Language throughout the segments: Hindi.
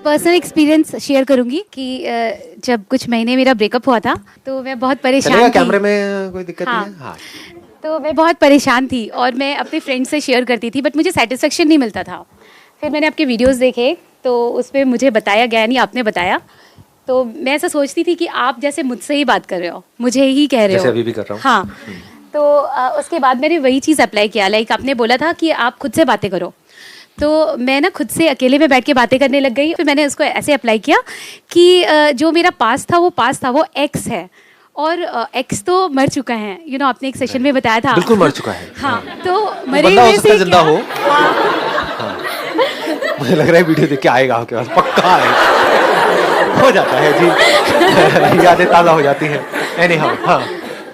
पर्सनल एक्सपीरियंस शेयर करूंगी कि जब कुछ महीने मेरा ब्रेकअप हुआ था तो मैं बहुत परेशान थी। कैमरे में कोई दिक्कत हाँ। नहीं है? हाँ। तो मैं बहुत परेशान थी और मैं अपने फ्रेंड से शेयर करती थी, बट मुझे सेटिस्फेक्शन नहीं मिलता था। फिर मैंने आपके वीडियोस देखे तो उसमें मुझे बताया गया, नहीं आपने बताया, तो मैं ऐसा सोचती थी कि आप जैसे मुझसे ही बात कर रहे हो, मुझे ही कह रहे हो, जैसे अभी भी कर रहा हूँ। हाँ। तो उसके बाद मैंने वही चीज़ अप्लाई किया। लाइक आपने बोला था कि आप खुद से बातें करो, तो मैं ना खुद से अकेले में बैठ के बातें करने लग गई। फिर मैंने उसको ऐसे अप्लाई किया कि जो मेरा पास था वो एक्स है, और एक्स तो मर चुका है। आपने एक सेशन में बताया था। बिल्कुल मर चुका है। हाँ, तो वो मरे बंदा हो हुए सकता है से जिंदा क्या? हो। हाँ। मुझे लग रहा है वीडियो देख के आएगा आपके पास, पक्का है। हो जाता है जी। यादें ताज़ा हो जाती हैं। एनीहाउ, हाँ।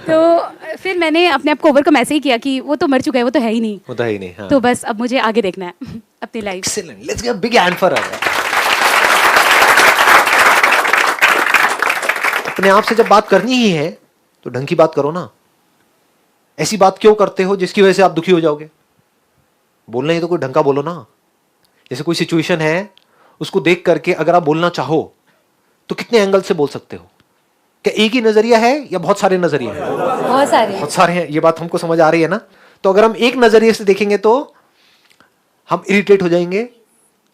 तो फिर मैंने अपने आप को ओवरकम ऐसे ही किया कि वो तो मर चुका है, वो तो है ही नहीं। होता ही नहीं। हाँ। तो बस अब मुझे आगे देखना है अपनी life. Excellent, let's give a big hand for her. अपने आप से जब बात करनी ही है तो ढंग की बात करो ना। ऐसी बात क्यों करते हो जिसकी वजह से आप दुखी हो जाओगे? बोलना ही तो कोई ढंग का बोलो ना। जैसे कोई सिचुएशन है, उसको देख करके अगर आप बोलना चाहो तो कितने एंगल से बोल सकते हो? क्या एक ही नजरिया है या बहुत सारे नजरिए हैं? बहुत सारे हैं। ये बात हमको समझ आ रही है ना? तो अगर हम एक नजरिए से देखेंगे तो हम इरिटेट हो जाएंगे,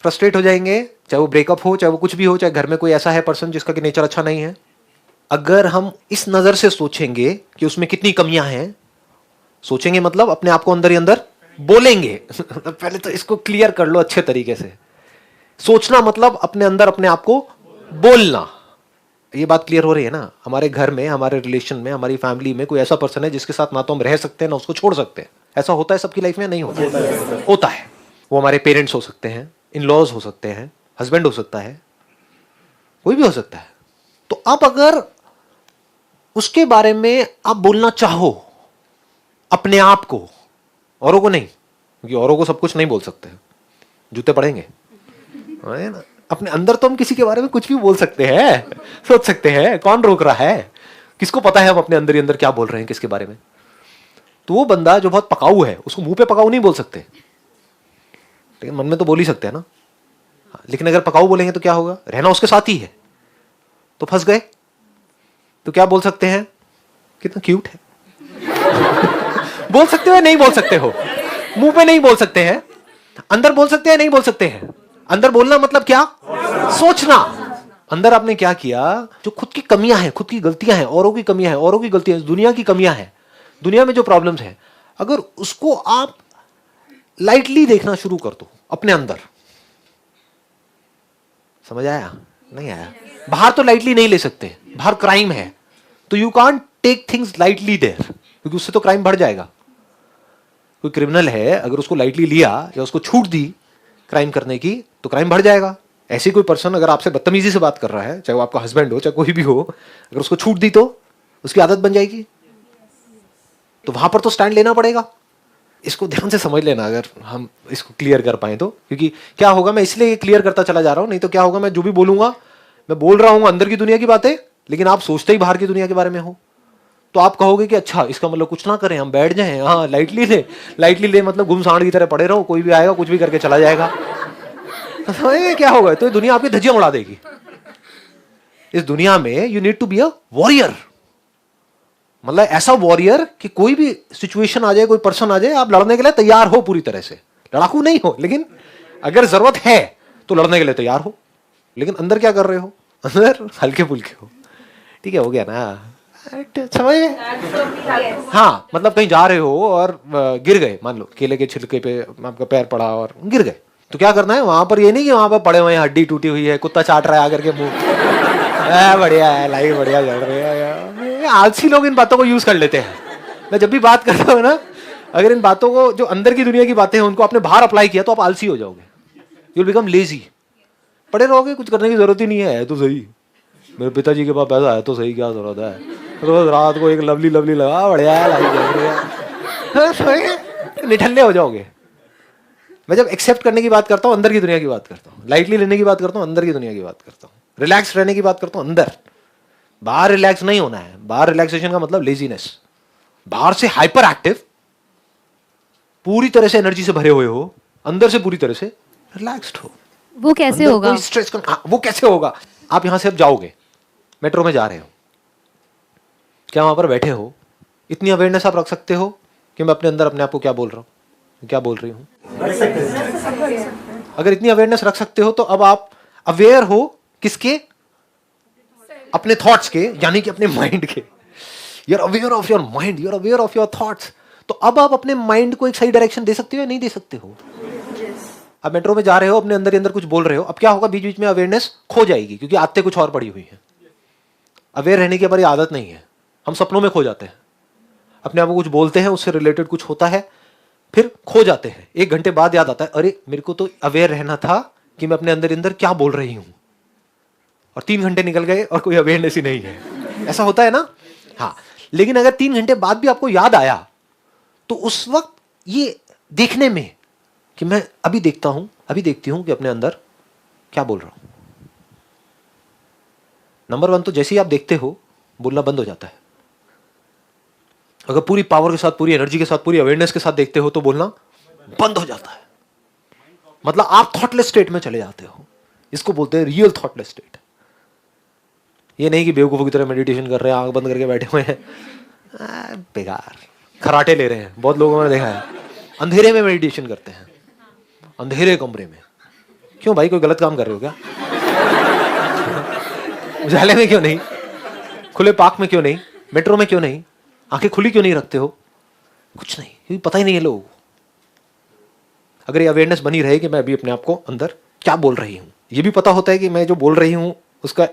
फ्रस्ट्रेट हो जाएंगे, चाहे वो ब्रेकअप हो, चाहे वो कुछ भी हो, चाहे घर में कोई ऐसा है पर्सन जिसका कि नेचर अच्छा नहीं है। अगर हम इस नजर से सोचेंगे कि उसमें कितनी कमियां हैं, सोचेंगे मतलब अपने आप को अंदर ही अंदर बोलेंगे। पहले तो इसको क्लियर कर लो अच्छे तरीके से। सोचना मतलब अपने अंदर अपने आप को बोलना। ये बात क्लियर हो रही है ना? हमारे घर में, हमारे रिलेशन में, हमारी फैमिली में कोई ऐसा पर्सन है जिसके साथ ना तो हम रह सकते हैं ना उसको छोड़ सकते हैं। ऐसा होता है सबकी लाइफ में? नहीं होता? होता है। वो हमारे पेरेंट्स हो सकते हैं, इन लॉज हो सकते हैं, हस्बैंड हो सकता है, कोई भी हो सकता है। तो अब अगर उसके बारे में आप बोलना चाहो अपने आप को, औरों को नहीं, क्योंकि औरों को सब कुछ नहीं बोल सकते, जूते पड़ेंगे, है ना? अपने अंदर तो हम किसी के बारे में कुछ भी बोल सकते हैं, सोच सकते हैं। कौन रोक रहा है? किसको पता है हम अपने अंदर ही अंदर क्या बोल रहे हैं किसके बारे में? तो वो बंदा जो बहुत पकाऊ है, उसको मुंह पे पकाऊ नहीं बोल सकते, लेकिन मन में तो बोल ही सकते हैं ना। लेकिन अगर पकाऊ बोलेंगे तो क्या होगा? रहना उसके साथ ही है, तो फंस गए। तो क्या बोल सकते हैं? कितना क्यूट है। बोल सकते हो या नहीं बोल सकते हो? मुंह पे नहीं बोल सकते हैं, अंदर बोल सकते हैं, नहीं बोल सकते हैं। अंदर बोलना मतलब क्या? सोचना। अंदर आपने क्या किया? जो खुद की कमियां हैं, खुद की गलतियां हैं, औरों की कमियां हैं, औरों की गलतियां हैं, दुनिया की कमियां हैं, दुनिया में जो प्रॉब्लम्स हैं, अगर उसको आप लाइटली देखना शुरू कर दो अपने अंदर। समझ आया? नहीं आया? बाहर तो लाइटली नहीं ले सकते, बाहर क्राइम है, तो you can't take things lightly there, क्योंकि उससे तो क्राइम बढ़ जाएगा। कोई क्रिमिनल है, अगर उसको लाइटली लिया या उसको छूट दी क्राइम करने की, तो क्राइम बढ़ जाएगा। ऐसे कोई पर्सन अगर आपसे बदतमीजी से बात कर रहा है, चाहे वो आपका हस्बैंड हो, चाहे कोई भी हो, अगर उसको छूट दी तो उसकी आदत बन जाएगी। तो वहां पर तो स्टैंड लेना पड़ेगा। इसको ध्यान से समझ लेना अगर हम इसको क्लियर कर पाए तो। क्योंकि क्या होगा, मैं इसलिए क्लियर करता चला जा रहा हूं, नहीं तो क्या होगा, मैं जो भी बोलूंगा, मैं बोल रहा हूं अंदर की दुनिया की बातें, लेकिन आप सोचते ही बाहर की दुनिया के बारे में हो। तो आप कहोगे कि अच्छा, इसका मतलब कुछ ना करें, हम बैठ जाएं, हाँ लाइटली ले। लाइटली ले मतलब घुमसांड की तरह पड़े रहो, कोई भी आएगा कुछ भी करके चला जाएगा। तो क्या होगा? तो ये दुनिया आपकी धज्जियां उड़ा देगी। इस दुनिया में you need to be a warrior. मतलब ऐसा वॉरियर कि कोई भी सिचुएशन आ जाए, कोई पर्सन आ जाए, आप लड़ने के लिए तैयार हो पूरी तरह से। लड़ाकू नहीं हो, लेकिन अगर जरूरत है तो लड़ने के लिए तैयार हो। लेकिन अंदर क्या कर रहे हो? अंदर हल्के फुल्के हो। ठीक है, हो गया ना? समझ में? हाँ, मतलब कहीं जा रहे हो और गिर गए, मान लो केले के छिलके पे आपका पैर पड़ा और गिर गए, तो क्या करना है वहां पर? ये नहीं कि वहां पर पड़े हुए हैं, हड्डी टूटी हुई है, कुत्ता चाट रहा है आकर के मुंह, बढ़िया है, लाइफ बढ़िया चल रही है। आलसी लोग इन बातों को यूज कर लेते हैं। मैं जब भी बात करता हूँ ना, अगर इन बातों को, जो अंदर की दुनिया की बातें हैं, उनको आपने बाहर अप्लाई किया तो आप आलसी हो जाओगे। You will become lazy. पड़े रहोगे, कुछ करने की जरूरत ही नहीं है तो सही। मेरे पिताजी के पास पैसा है तो सही, क्या जरूरत है? रोज रात को एक लवली लवली लगा, बढ़िया है, लाइफ चल रही है। निठल्ले हो जाओगे। मैं जब एक्सेप्ट करने की बात करता हूँ, अंदर की दुनिया की बात करता हूँ। लाइटली लेने की बात करता हूँ, अंदर की दुनिया की बात करता हूँ। रिलैक्स रहने की बात करता हूँ, अंदर। बाहर रिलैक्स नहीं होना है। बाहर रिलैक्सेशन का मतलब लेजीनेस। बाहर से हाइपर एक्टिव, पूरी तरह से एनर्जी से भरे हुए हो, अंदर से पूरी तरह से रिलैक्स्ड हो। वो कैसे अंदर होगा? कोई स्ट्रेस वो कैसे होगा? आप यहां से अब जाओगे, मेट्रो में जा रहे हो, क्या वहां पर बैठे हो, इतनी अवेयरनेस आप रख सकते हो कि मैं अपने अंदर अपने आप को क्या बोल रहा हूं, क्या बोल रही हूं? अगर इतनी अवेयरनेस रख सकते हो तो अब आप अवेयर हो किसके? अपने थॉट्स के, यानी कि अपने माइंड के। You are aware of your mind, you are aware of your thoughts. तो अब आप अपने माइंड को एक सही डायरेक्शन दे सकते हो या नहीं दे सकते हो? अब मेट्रो में जा रहे हो, अपने अंदर ही अंदर कुछ बोल रहे हो, अब क्या होगा? बीच बीच में अवेयरनेस खो जाएगी, क्योंकि आदतें कुछ और पड़ी हुई हैं। अवेयर रहने की हमारी आदत नहीं है, हम सपनों में खो जाते हैं, अपने आप को कुछ बोलते हैं, उससे रिलेटेड कुछ होता है, फिर खो जाते हैं। 1 घंटे बाद याद आता है, अरे मेरे को तो अवेयर रहना था कि मैं अपने अंदर अंदर क्या बोल रही हूं, और 3 घंटे निकल गए और कोई अवेयरनेस ही नहीं है। ऐसा होता है ना? हाँ। लेकिन अगर 3 घंटे बाद भी आपको याद आया, तो उस वक्त ये देखने में कि मैं अभी देखता हूं, अभी देखती हूं कि अपने अंदर क्या बोल रहा हूं। नंबर 1 तो जैसे ही आप देखते हो, बोलना बंद हो जाता है। अगर पूरी पावर के साथ, पूरी एनर्जी के साथ, पूरी अवेयरनेस के साथ देखते हो तो बोलना बंद हो जाता है। मतलब आप थॉटलेस स्टेट में चले जाते हो। इसको बोलते हैं रियल थॉटलेस स्टेट। ये नहीं कि बेवकूफों की तरह मेडिटेशन कर रहे हैं, आंख बंद करके बैठे हुए हैं, बेकार खराटे ले रहे हैं। बहुत लोगों ने देखा है अंधेरे में मेडिटेशन करते हैं, अंधेरे कमरे में। क्यों भाई, कोई गलत काम कर रहे हो क्या? उजाले में क्यों नहीं? खुले पार्क में क्यों नहीं? मेट्रो में क्यों नहीं? आंखें खुली क्यों नहीं रखते हो? कुछ नहीं, क्योंकि पता ही नहीं है लोगों को। अगर ये अवेयरनेस बनी रहे कि मैं अभी अपने आप को अंदर क्या बोल रही हूं, ये भी पता होता है कि मैं जो बोल रही हूं उसका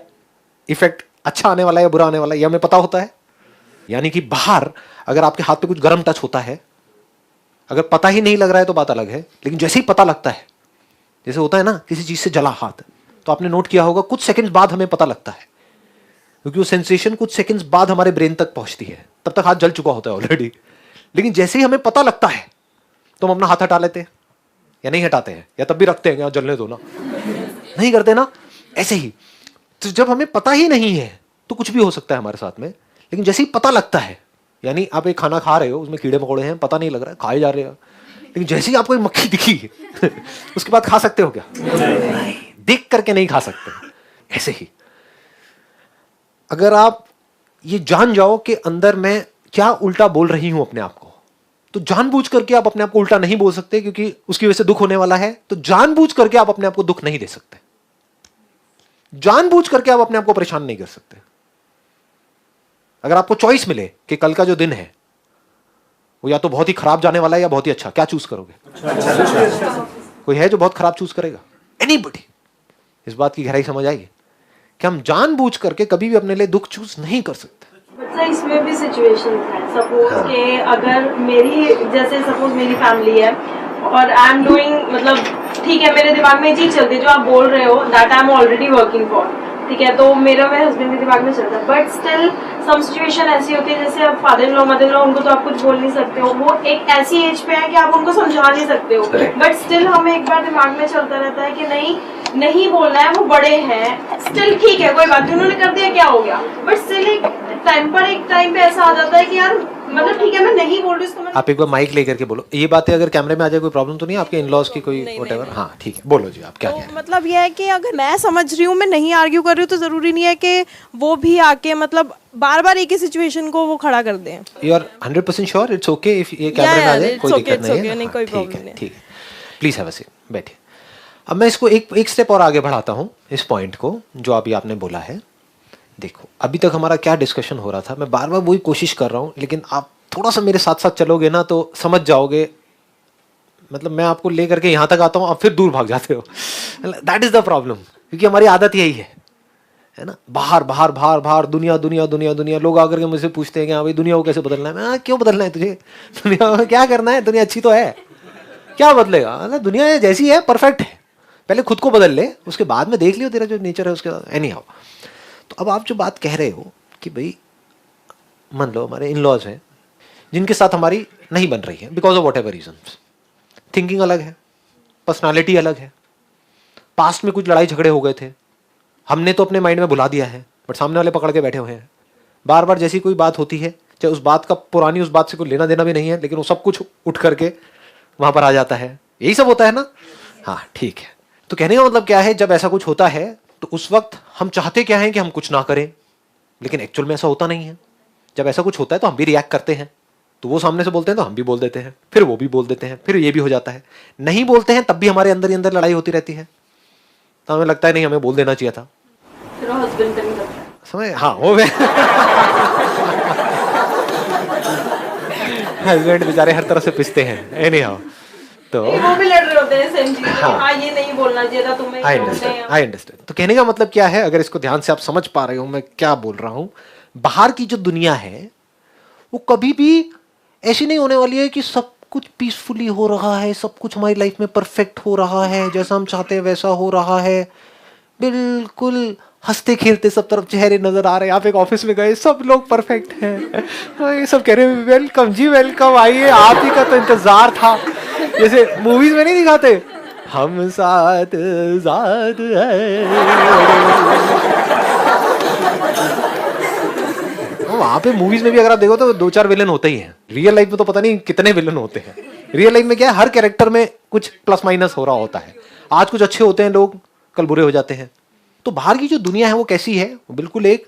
इफेक्ट अच्छा आने वाला है या बुरा आने वाला है, यह हमें पता होता है। यानी कि बाहर अगर आपके हाथ पे कुछ गर्म टच होता है, अगर पता ही नहीं लग रहा है तो बात अलग है, लेकिन जैसे ही पता लगता है, जैसे होता है ना किसी चीज से जला हाथ, तो आपने नोट किया होगा कुछ सेकंड्स बाद हमें पता लगता है, क्योंकि वो सेंसेशन कुछ सेकंड्स बाद हमारे ब्रेन तक पहुंचती है। तब तक हाथ जल चुका होता है ऑलरेडी। लेकिन जैसे ही हमें पता लगता है तो हम अपना हाथ हटा लेते हैं या नहीं हटाते हैं, या तब भी रखते हैं कि जलने दो ना, नहीं करते ना। ऐसे ही तो जब हमें पता ही नहीं है तो कुछ भी हो सकता है हमारे साथ में, लेकिन जैसे ही पता लगता है, यानी आप एक खाना खा रहे हो, उसमें कीड़े मकोड़े हैं, पता नहीं लग रहा है, खाए जा रहे हो, लेकिन जैसे ही आपको एक मक्खी दिखी उसके बाद खा सकते हो क्या? नहीं, देख करके नहीं खा सकते। ऐसे ही अगर आप ये जान जाओ कि अंदर मैं क्या उल्टा बोल रही हूं अपने आप को, तो जानबूझ करके आप अपने आप को उल्टा नहीं बोल सकते, क्योंकि उसकी वजह से दुख होने वाला है। तो जानबूझ करके आप अपने आप को दुख नहीं दे सकते, जानबूझ करके आप अपने आप को परेशान नहीं कर सकते। अगर आपको चॉइस मिले कि कल का जो दिन है वो या तो बहुत ही खराब जाने वाला है या बहुत ही अच्छा, क्या चूज करोगे? कोई है जो बहुत खराब चूज करेगा? एनीबॉडी? इस बात की गहराई समझ आएगी कि हम जानबूझ करके कभी भी अपने लिए दुख चूज नहीं कर सकते। मतलब इसमें भी सिचुएशन है, सपोज के अगर मेरी, जैसे सपोज मेरी फैमिली है और आई एम डूइंग, मतलब ठीक है मेरे दिमाग में ये चीज चलती है जो आप बोल रहे हो, that I am already working for, ठीक है, तो मेरे हस्बैंड के दिमाग में चलता है, बट स्टिल सम सिचुएशन ऐसी होती है, जैसे अब father in law mother in law, उनको तो आप कुछ बोल नहीं सकते हो, वो एक ऐसी एज पे है कि आप उनको समझा नहीं सकते हो, बट स्टिल हमें एक बार दिमाग में चलता रहता है कि नहीं बोलना है, वो बड़े हैं, स्टिल ठीक है कोई बात नहीं, उन्होंने कर दिया क्या हो गया, बट स्टिल एक टाइम पे ऐसा आ जाता है कि यार मतलब ठीक है मैं नहीं बोल रही उसको। आप एक बार माइक लेकर के बोलो। ये बातें अगर कैमरे में आ जाए कोई प्रॉब्लम तो नहीं आपके इन-लॉज की कोई व्हाटएवर? हाँ ठीक है, बोलो जी आप क्या कह रहे हैं। मतलब ये है कि अगर मैं समझ रही हूँ, मैं नहीं आर्ग्यू कर रही हूँ, तो जरूरी नहीं है कि वो भी आके मतलब बार बार एक ही सिचुएशन को वो खड़ा कर दें। You are 100% sure? It's okay if ये कैमरे में आ जाए, कोई दिक्कत नहीं है? कोई प्रॉब्लम नहीं है। ठीक है, प्लीज हैव अ सीट, बैठिए। अब मैं इसको एक स्टेप और आगे बढ़ाता हूँ, इस पॉइंट को जो अभी आपने बोला है। देखो अभी तक हमारा क्या डिस्कशन हो रहा था, मैं बार बार वही कोशिश कर रहा हूँ, लेकिन आप थोड़ा सा मेरे साथ साथ चलोगे ना तो समझ जाओगे। मतलब मैं आपको लेकर के यहाँ तक आता हूँ, आप फिर दूर भाग जाते हो। दैट इज द प्रॉब्लम, क्योंकि हमारी आदत यही है ना, बाहर बाहर बाहर बाहर, दुनिया दुनिया दुनिया दुनिया। लोग आकर के मुझसे पूछते हैं कि हाँ भाई दुनिया को कैसे बदलना है? मैं क्यों बदलना है तुझे? दुनिया में क्या करना है? दुनिया अच्छी तो है, क्या बदलेगा? मतलब दुनिया जैसी है परफेक्ट है, पहले खुद को बदल ले, उसके बाद में देख लियो तेरा जो नेचर है उसके बाद। एनी हाउ, तो अब आप जो बात कह रहे हो कि भाई मान लो हमारे इन लॉज हैं जिनके साथ हमारी नहीं बन रही है because of whatever reasons, thinking अलग है, पर्सनालिटी अलग है, पास्ट में कुछ लड़ाई झगड़े हो गए थे, हमने तो अपने माइंड में भुला दिया है, बट सामने वाले पकड़ के बैठे हुए हैं। बार बार जैसी कोई बात होती है, चाहे उस बात का पुरानी उस बात से कोई लेना देना भी नहीं है, लेकिन वो सब कुछ उठ करके वहां पर आ जाता है। यही सब होता है ना? हाँ ठीक है। तो कहने का मतलब क्या है, जब ऐसा कुछ होता है तो उस वक्त हम चाहते क्या है कि हम कुछ ना करें, लेकिन एक्चुअल में ऐसा होता नहीं है। जब ऐसा कुछ होता है तो हम भी रिएक्ट करते हैं, तो वो सामने से बोलते हैं तो हम भी बोल देते हैं, फिर वो भी बोल देते हैं, फिर ये भी हो जाता है। नहीं बोलते हैं तब भी हमारे अंदर ही अंदर लड़ाई होती रहती है, तो हमें लगता है नहीं हमें बोल देना चाहिए था। फिर हस्बैंड का नहीं करता है। समझ, हाँ वो हस्बैंड बेचारे हर तरह से पिसते हैं, एनी हाउ। तो वो भी लड़ रहे होते हैं सेम चीज। हाँ। हाँ ये नहीं बोलना चाहिए था तुम्हें, आई ये बोलते अंडरस्टैंड, हैं। I understand. तो कहने का मतलब क्या है, अगर इसको ध्यान से आप समझ पा रहे हो मैं क्या बोल रहा हूं, बाहर की जो दुनिया है वो कभी भी ऐसी नहीं होने वाली है कि सब कुछ पीसफुली हो रहा है, सब कुछ हमारी लाइफ में परफेक्ट हो रहा है, जैसा हम चाहते हैं वैसा हो रहा है, बिल्कुल हंसते खेलते सब तरफ चेहरे नजर आ रहे हैं। आप एक ऑफिस में गए, सब लोग परफेक्ट हैं, ये सब कह रहे हैं वेलकम जी वेलकम, आइए आप ही का तो इंतजार था। जैसे मूवीज में नहीं दिखाते, हम साथ साथ हैं, वहां पे मूवीज में भी अगर आप देखो तो 2-4 विलन होते ही हैं। रियल लाइफ में तो पता नहीं कितने विलन होते हैं। रियल लाइफ में क्या है, हर कैरेक्टर में कुछ प्लस माइनस हो रहा होता है। आज कुछ अच्छे होते हैं लोग, कल बुरे हो जाते हैं। तो बाहर की जो दुनिया है वो कैसी है, वो बिल्कुल एक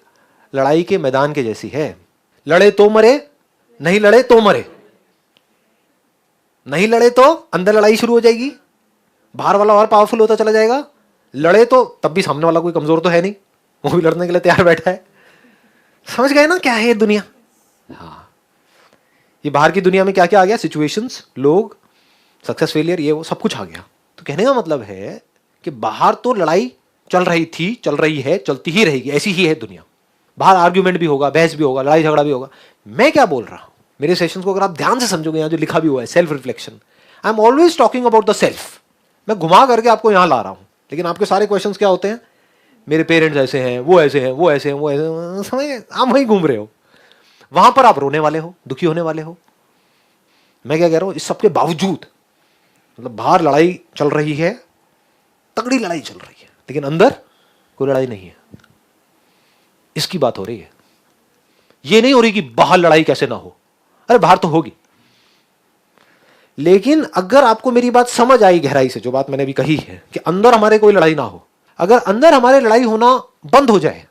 लड़ाई के मैदान के जैसी है। लड़े तो मरे, नहीं लड़े तो मरे। नहीं लड़े तो अंदर लड़ाई शुरू हो जाएगी, बाहर वाला और पावरफुल होता चला जाएगा। लड़े तो तब भी सामने वाला कोई कमजोर तो है नहीं, वो भी लड़ने के लिए तैयार बैठा है। समझ गए ना क्या है ये दुनिया? हाँ, ये बाहर की दुनिया में क्या क्या आ गया, सिचुएशंस, लोग, सक्सेस फेलियर, ये वो सब कुछ आ गया। तो कहने का मतलब है कि बाहर तो लड़ाई चल रही थी, चल रही है, चलती ही रहेगी, ऐसी ही है दुनिया। बाहर आर्ग्यूमेंट भी होगा, बहस भी होगा, लड़ाई झगड़ा भी होगा। मैं क्या बोल रहा हूं, मेरे सेशंस को अगर आप ध्यान से समझोगे, यहां जो लिखा भी हुआ है self reflection, I am always talking about the self. मैं घुमा करके आपको यहां ला रहा हूं, लेकिन आपके सारे क्वेश्चंस क्या होते हैं, मेरे पेरेंट्स ऐसे हैं, वो ऐसे हैं, वो ऐसे हैं, वो ऐसे हैं, समझ, आप वहीं घूम रहे हो। वहां पर आप रोने वाले हो, दुखी होने वाले हो। मैं क्या कह रहा हूं, इस सबके बावजूद मतलब बाहर लड़ाई चल रही है, तगड़ी लड़ाई चल रही है, लेकिन अंदर कोई लड़ाई नहीं है। इसकी बात हो रही है। ये नहीं हो रही कि बाहर लड़ाई कैसे ना हो, अरे बाहर तो होगी। लेकिन अगर आपको मेरी बात समझ आई गहराई से, जो बात मैंने अभी कही है कि अंदर हमारे कोई लड़ाई ना हो, अगर अंदर हमारे लड़ाई होना बंद हो जाए,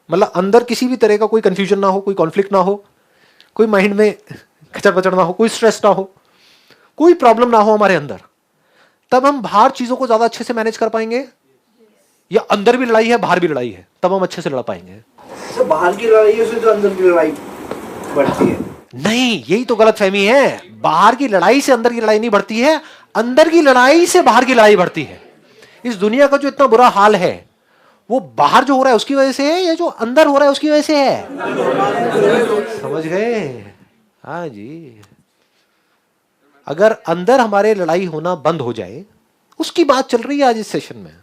मतलब अंदर किसी भी तरह का कोई कंफ्यूजन ना हो, कोई कॉन्फ्लिक्ट ना हो, कोई माइंड में खचर पचड़ ना हो, कोई स्ट्रेस ना हो, कोई प्रॉब्लम ना हो हमारे अंदर, तब हम बाहर चीजों को ज्यादा अच्छे से मैनेज कर पाएंगे। या अंदर भी लड़ाई है, बाहर भी लड़ाई है, तब हम अच्छे से लड़ पाएंगे। तो बाहर की लड़ाई है, उससे तो अंदर की लड़ाई बढ़ती है। नहीं, यही तो गलत फहमी है। बाहर की लड़ाई से अंदर की लड़ाई नहीं बढ़ती है, अंदर की लड़ाई से बाहर की लड़ाई बढ़ती है। इस दुनिया का जो इतना बुरा हाल है वो बाहर जो हो रहा है उसकी वजह से है, या जो अंदर हो रहा है उसकी वजह से है? समझ गए? हाँ जी। अगर अंदर हमारे लड़ाई होना बंद हो जाए, उसकी बात चल रही है आज इस सेशन में,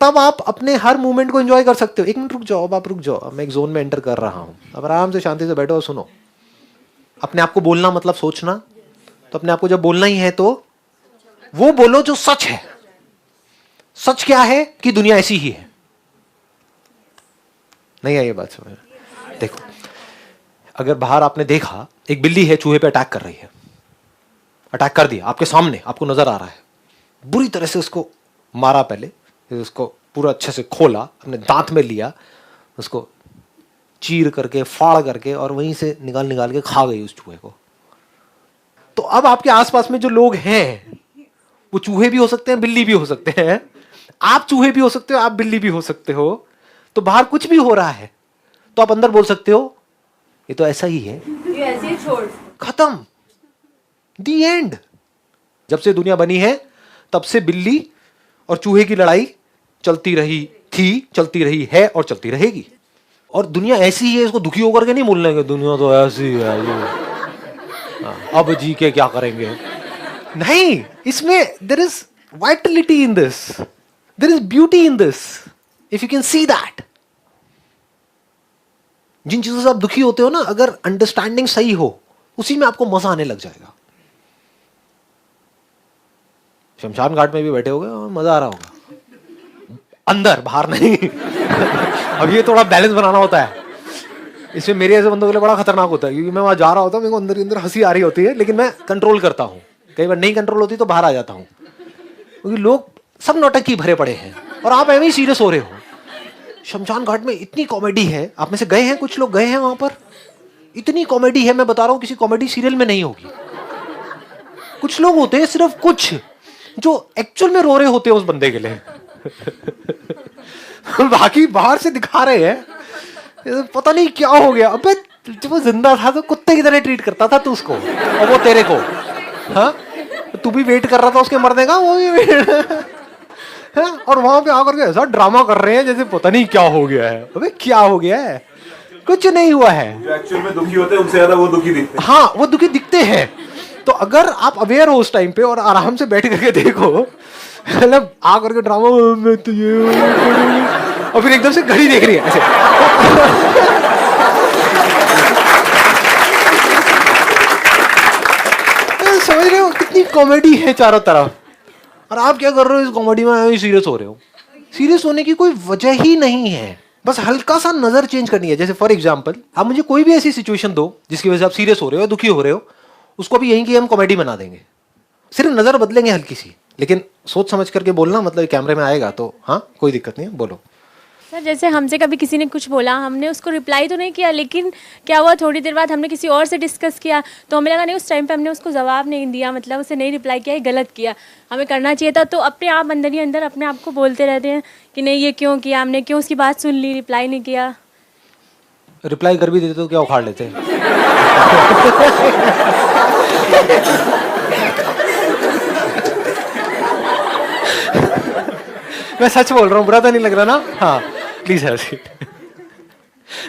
तब आप अपने हर मूवमेंट को एंजॉय कर सकते हो। एक मिनट रुक जाओ, अब आप रुक जाओ, मैं एक जोन में एंटर कर रहा हूं। अब आराम से शांति से बैठो और सुनो। अपने आप को बोलना मतलब सोचना, तो अपने आप को जब बोलना ही है तो वो बोलो जो सच है। सच क्या है कि दुनिया ऐसी ही है। नहीं है ये बात समझ? देखो, अगर बाहर आपने देखा एक बिल्ली है चूहे पे अटैक कर रही है, अटैक कर दिया आपके सामने, आपको नजर आ रहा है, बुरी तरह से उसको मारा, पहले उसको पूरा अच्छे से खोला, अपने दांत में लिया, उसको चीर करके फाड़ करके और वहीं से निकाल निकाल के खा गई उस चूहे को। तो अब आपके आसपास में जो लोग हैं वो चूहे भी हो सकते हैं, बिल्ली भी हो सकते हैं, आप चूहे भी हो सकते हो, आप बिल्ली भी हो सकते हो। तो बाहर कुछ भी हो रहा है तो आप अंदर बोल सकते हो ये तो ऐसा ही है, ये ऐसे ही छोड़। खत्म, दी एंड। जब से दुनिया बनी है तब से बिल्ली और चूहे की लड़ाई चलती रही थी, चलती रही है और चलती रहेगी। और दुनिया ऐसी ही है, इसको दुखी होकर के नहीं बोलने के दुनिया तो ऐसी है, अब जी के क्या करेंगे। नहीं, इसमें there is vitality in this, there is beauty in this, if you can see that. जिन चीजों से आप दुखी होते हो ना, अगर अंडरस्टैंडिंग सही हो, उसी में आपको मजा आने लग जाएगा। शमशान घाट में भी बैठे होगे और मजा आ रहा होगा, अंदर, बाहर नहीं। अब ये थोड़ा बैलेंस बनाना होता है। इसमें मेरे ऐसे बंदों के लिए बड़ा खतरनाक होता है, क्योंकि मैं वहां जा रहा होता हूं, मेरे को अंदर अंदर हंसी आ रही होती है, लेकिन मैं कंट्रोल करता हूं। कई बार नहीं कंट्रोल होती तो बाहर आ जाता हूं। क्योंकि लोग सब नौटंकी भरे पड़े हैं और आप ऐਵੇਂ ही सीरियस हो रहे हो। शमशान घाट में इतनी कॉमेडी है, आप में से गए हैं, कुछ लोग गए हैं वहां पर, इतनी कॉमेडी है, मैं बता रहा हूं किसी कॉमेडी सीरियल में नहीं होगी। कुछ लोग होते हैं, सिर्फ कुछ, जो एक्चुअल में रो रहे होते हैं उस बंदे के लिए। बाकी बाहर से दिखा रहे हैं, पता नहीं क्या हो गया। अबे जब वो जिंदा था तो कुत्ते की तरह ट्रीट करता था तू उसको, और वो तेरे को। हाँ, तू भी वेट कर रहा था उसके मरने का, वो भी है? और वहां पे आकर के ऐसा ड्रामा कर रहे हैं जैसे पता नहीं क्या हो गया है। अबे क्या हो गया है? कुछ नहीं हुआ है। जो एक्चुअल में दुखी होते हैं उनसे ज्यादा वो दुखी दिखते हैं। हाँ, वो दुखी दिखते हैं। तो अगर आप अवेयर हो उस टाइम पे और आराम से बैठ करके देखो, मतलब आ करके ड्रामा में तो ये, और फिर एकदम से घड़ी देख रही है ऐसे। समझ रहे हो कितनी कॉमेडी है चारों तरफ, और आप क्या कर रहे हो इस कॉमेडी में, सीरियस हो रहे हो। सीरियस होने की कोई वजह ही नहीं है, बस हल्का सा नजर चेंज करनी है। जैसे फॉर एग्जांपल, आप मुझे कोई भी ऐसी सिचुएशन दो जिसकी वजह से आप सीरियस हो रहे हो, दुखी हो रहे हो, उसको भी यहीं की हम कॉमेडी बना देंगे। सिर्फ नजर बदलेंगे हल्की सी, लेकिन सोच समझ करके बोलना, मतलब कैमरे में आएगा तो हाँ कोई दिक्कत नहीं है, बोलो। सर जैसे हमसे कभी किसी ने कुछ बोला, हमने उसको रिप्लाई तो नहीं किया, लेकिन क्या हुआ थोड़ी देर बाद हमने किसी और से डिस्कस किया तो हमें लगा नहीं उस टाइम पे हमने उसको जवाब नहीं दिया, मतलब उसे नहीं रिप्लाई किया, गलत किया, हमें करना चाहिए था। तो अपने आप अंदर ही अंदर अपने आप को बोलते रहते हैं कि नहीं ये क्यों किया हमने, क्यों उसकी बात सुन ली, रिप्लाई नहीं किया। रिप्लाई कर भी देते तो क्या उखाड़ लेते। मैं सच बोल रहा हूँ, बुरा तो नहीं लग रहा ना? हाँ प्लीज है।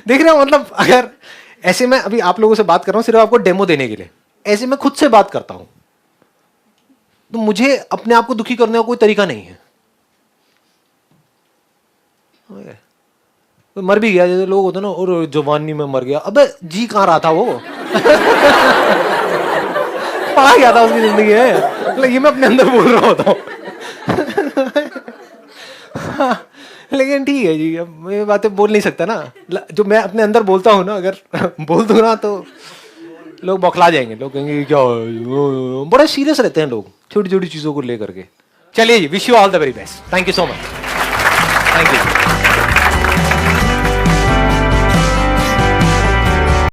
देख रहे हो, मतलब अगर ऐसे मैं अभी आप लोगों से बात कर रहा हूँ सिर्फ आपको डेमो देने के लिए, ऐसे मैं खुद से बात करता हूँ तो मुझे अपने आप को दुखी करने का कोई तरीका नहीं है। तो मर भी गया, जैसे लोग होते ना, और जवानी में मर गया, अबे जी कहाँ रहा था वो। पा गया था उसकी जिंदगी है, मतलब ये मैं अपने अंदर बोल रहा होता हूँ। लेकिन ठीक है जी, अब ये बातें बोल नहीं सकता ना, जो मैं अपने अंदर बोलता हूँ ना, अगर बोल दूँ ना तो लोग बौखला जाएंगे, लोग कहेंगे क्या, बड़ा सीरियस रहते हैं लोग छोटी छोटी चीजों को लेकर के। चलिए जी, wish you all the very best, thank you so much, thank you.